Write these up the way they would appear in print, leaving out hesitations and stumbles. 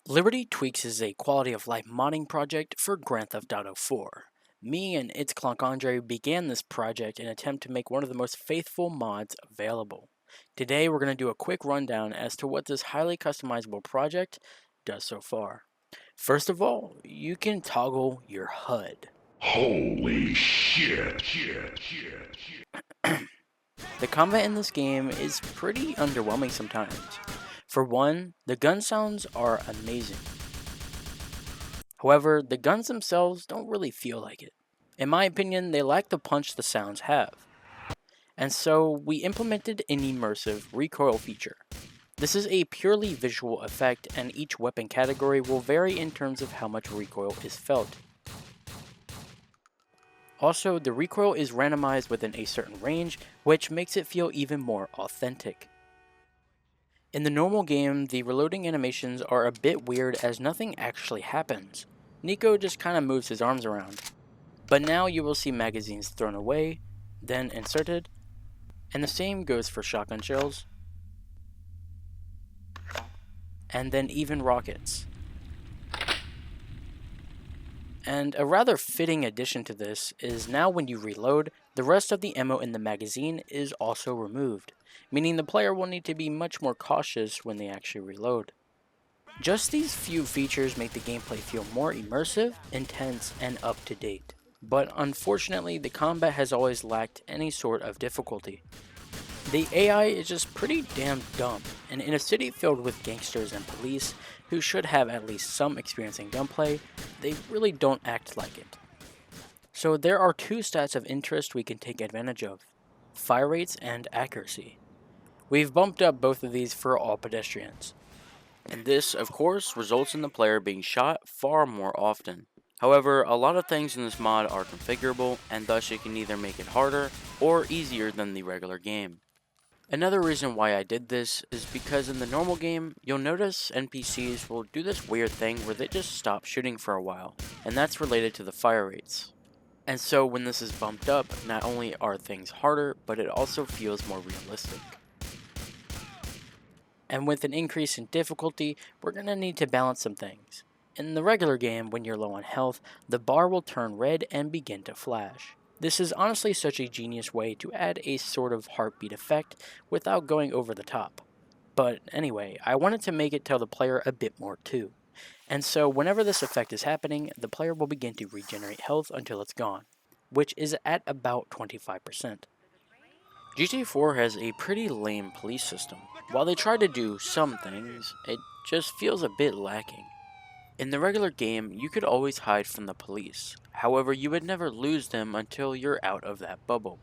Liberty Tweaks is a quality of life modding project for Grand Theft Auto 4. Me and ItsClonkAndre began this project in an attempt to make one of the most faithful mods available. Today we're going to do a quick rundown as to what this highly customizable project does so far. First of all, you can toggle your HUD. Holy shit. The combat in this game is pretty underwhelming sometimes. For one, the gun sounds are amazing. However, the guns themselves don't really feel like it. In my opinion, they lack the punch the sounds have. And so we implemented an immersive recoil feature. This is a purely visual effect, and each weapon category will vary in terms of how much recoil is felt. Also, the recoil is randomized within a certain range, which makes it feel even more authentic. In the normal game, the reloading animations are a bit weird as nothing actually happens. Nico just kinda moves his arms around. But now you will see magazines thrown away, then inserted, and the same goes for shotgun shells, and then even rockets. And a rather fitting addition to this is now when you reload, the rest of the ammo in the magazine is also removed, meaning the player will need to be much more cautious when they actually reload. Just these few features make the gameplay feel more immersive, intense, and up to date. But unfortunately, the combat has always lacked any sort of difficulty. The AI is just pretty damn dumb, and in a city filled with gangsters and police who should have at least some experience in gunplay, they really don't act like it. So there are two stats of interest we can take advantage of: fire rates and accuracy. We've bumped up both of these for all pedestrians. And this, of course, results in the player being shot far more often. However, a lot of things in this mod are configurable, and thus you can either make it harder or easier than the regular game. Another reason why I did this is because in the normal game, you'll notice NPCs will do this weird thing where they just stop shooting for a while, and that's related to the fire rates. And so when this is bumped up, not only are things harder, but it also feels more realistic. And with an increase in difficulty, we're going to need to balance some things. In the regular game, when you're low on health, the bar will turn red and begin to flash. This is honestly such a genius way to add a sort of heartbeat effect without going over the top. But anyway, I wanted to make it tell the player a bit more too. And so whenever this effect is happening, the player will begin to regenerate health until it's gone, which is at about 25%. GTA 4 has a pretty lame police system. While they try to do some things, it just feels a bit lacking. In the regular game, you could always hide from the police. However, you would never lose them until you're out of that bubble.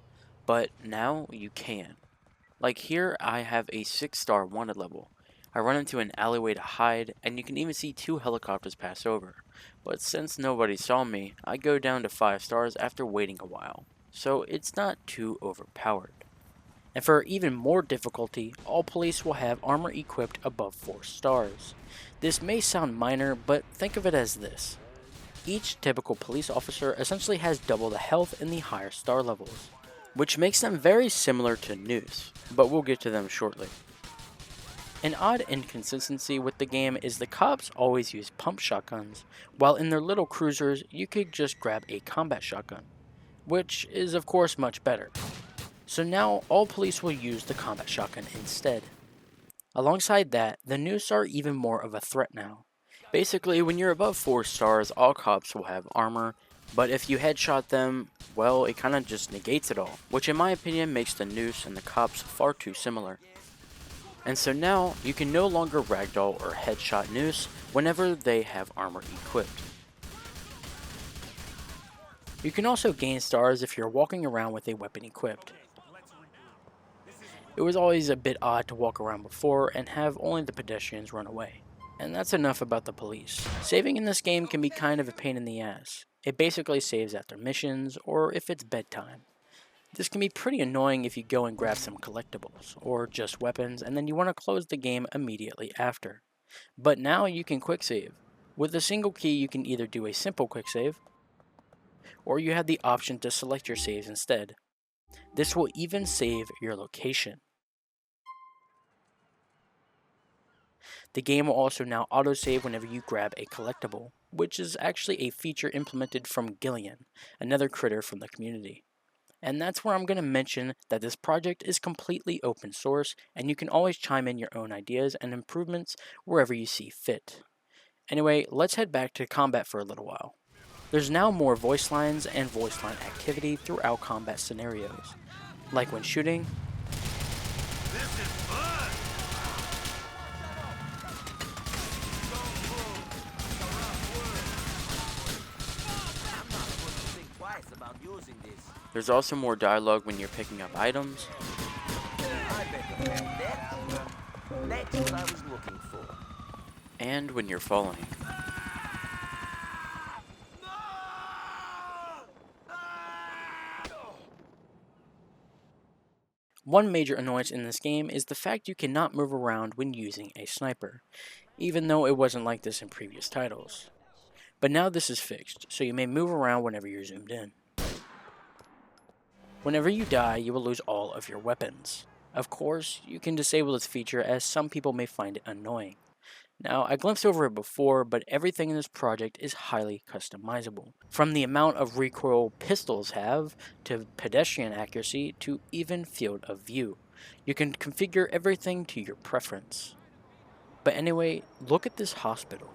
But now you can. Like here, I have a 6-star wanted level. I run into an alleyway to hide, and you can even see 2 helicopters pass over. But since nobody saw me, I go down to 5 stars after waiting a while. So it's not too overpowered. And for even more difficulty, all police will have armor equipped above 4 stars. This may sound minor, but think of it as this. Each typical police officer essentially has double the health in the higher star levels, which makes them very similar to Noose, but we'll get to them shortly. An odd inconsistency with the game is the cops always use pump shotguns, while in their little cruisers you could just grab a combat shotgun, which is of course much better. So now all police will use the combat shotgun instead. Alongside that, the Noose are even more of a threat now. Basically, when you're above 4 stars, all cops will have armor, but if you headshot them, well, it kinda just negates it all, which in my opinion makes the Noose and the cops far too similar. And so now, you can no longer ragdoll or headshot Noose whenever they have armor equipped. You can also gain stars if you're walking around with a weapon equipped. It was always a bit odd to walk around before and have only the pedestrians run away. And that's enough about the police. Saving in this game can be kind of a pain in the ass. It basically saves after missions or if it's bedtime. This can be pretty annoying if you go and grab some collectibles or just weapons and then you want to close the game immediately after. But now you can quick save. With a single key you can either do a simple quick save or you have the option to select your saves instead. This will even save your location. The game will also now autosave whenever you grab a collectible, which is actually a feature implemented from Gillian, another critter from the community. And that's where I'm going to mention that this project is completely open source, and you can always chime in your own ideas and improvements wherever you see fit. Anyway, let's head back to combat for a little while. There's now more voice lines and voice line activity throughout combat scenarios, like when shooting, there's also more dialogue when you're picking up items, That's what I was looking for. and when you're falling. One major annoyance in this game is the fact you cannot move around when using a sniper, even though it wasn't like this in previous titles. But now this is fixed, so you may move around whenever you're zoomed in. Whenever you die, you will lose all of your weapons. Of course, you can disable this feature as some people may find it annoying. Now, I glimpsed over it before, but everything in this project is highly customizable. From the amount of recoil pistols have, to pedestrian accuracy, to even field of view. You can configure everything to your preference. But anyway, look at this hospital.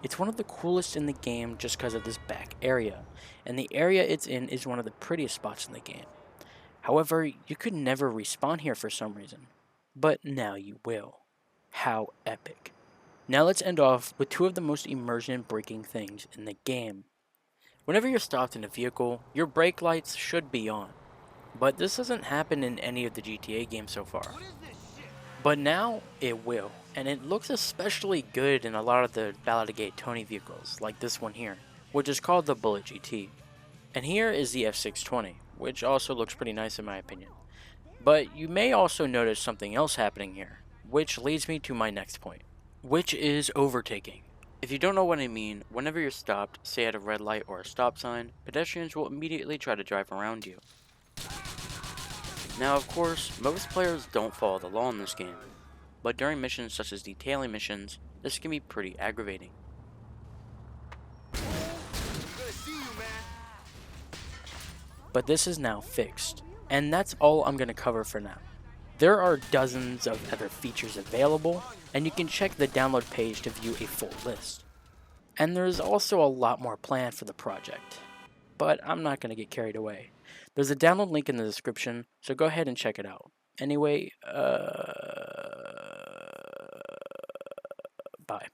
It's one of the coolest in the game just because of this back area, and the area it's in is one of the prettiest spots in the game. However, you could never respawn here for some reason, but now you will. How epic. Now let's end off with two of the most immersion-breaking things in the game. Whenever you're stopped in a vehicle, your brake lights should be on, but this doesn't happen in any of the GTA games so far. But now it will, and it looks especially good in a lot of the Balladagate Tony vehicles, like this one here, which is called the Bullet GT. And here is the F620, which also looks pretty nice in my opinion. But you may also notice something else happening here, which leads me to my next point, which is overtaking. If you don't know what I mean, whenever you're stopped, say at a red light or a stop sign, pedestrians will immediately try to drive around you. Now of course, most players don't follow the law in this game, but during missions such as detailing missions, this can be pretty aggravating. But this is now fixed, and that's all I'm going to cover for now. There are dozens of other features available, and you can check the download page to view a full list. And there's also a lot more planned for the project, but I'm not going to get carried away. There's a download link in the description, so go ahead and check it out. Anyway, bye.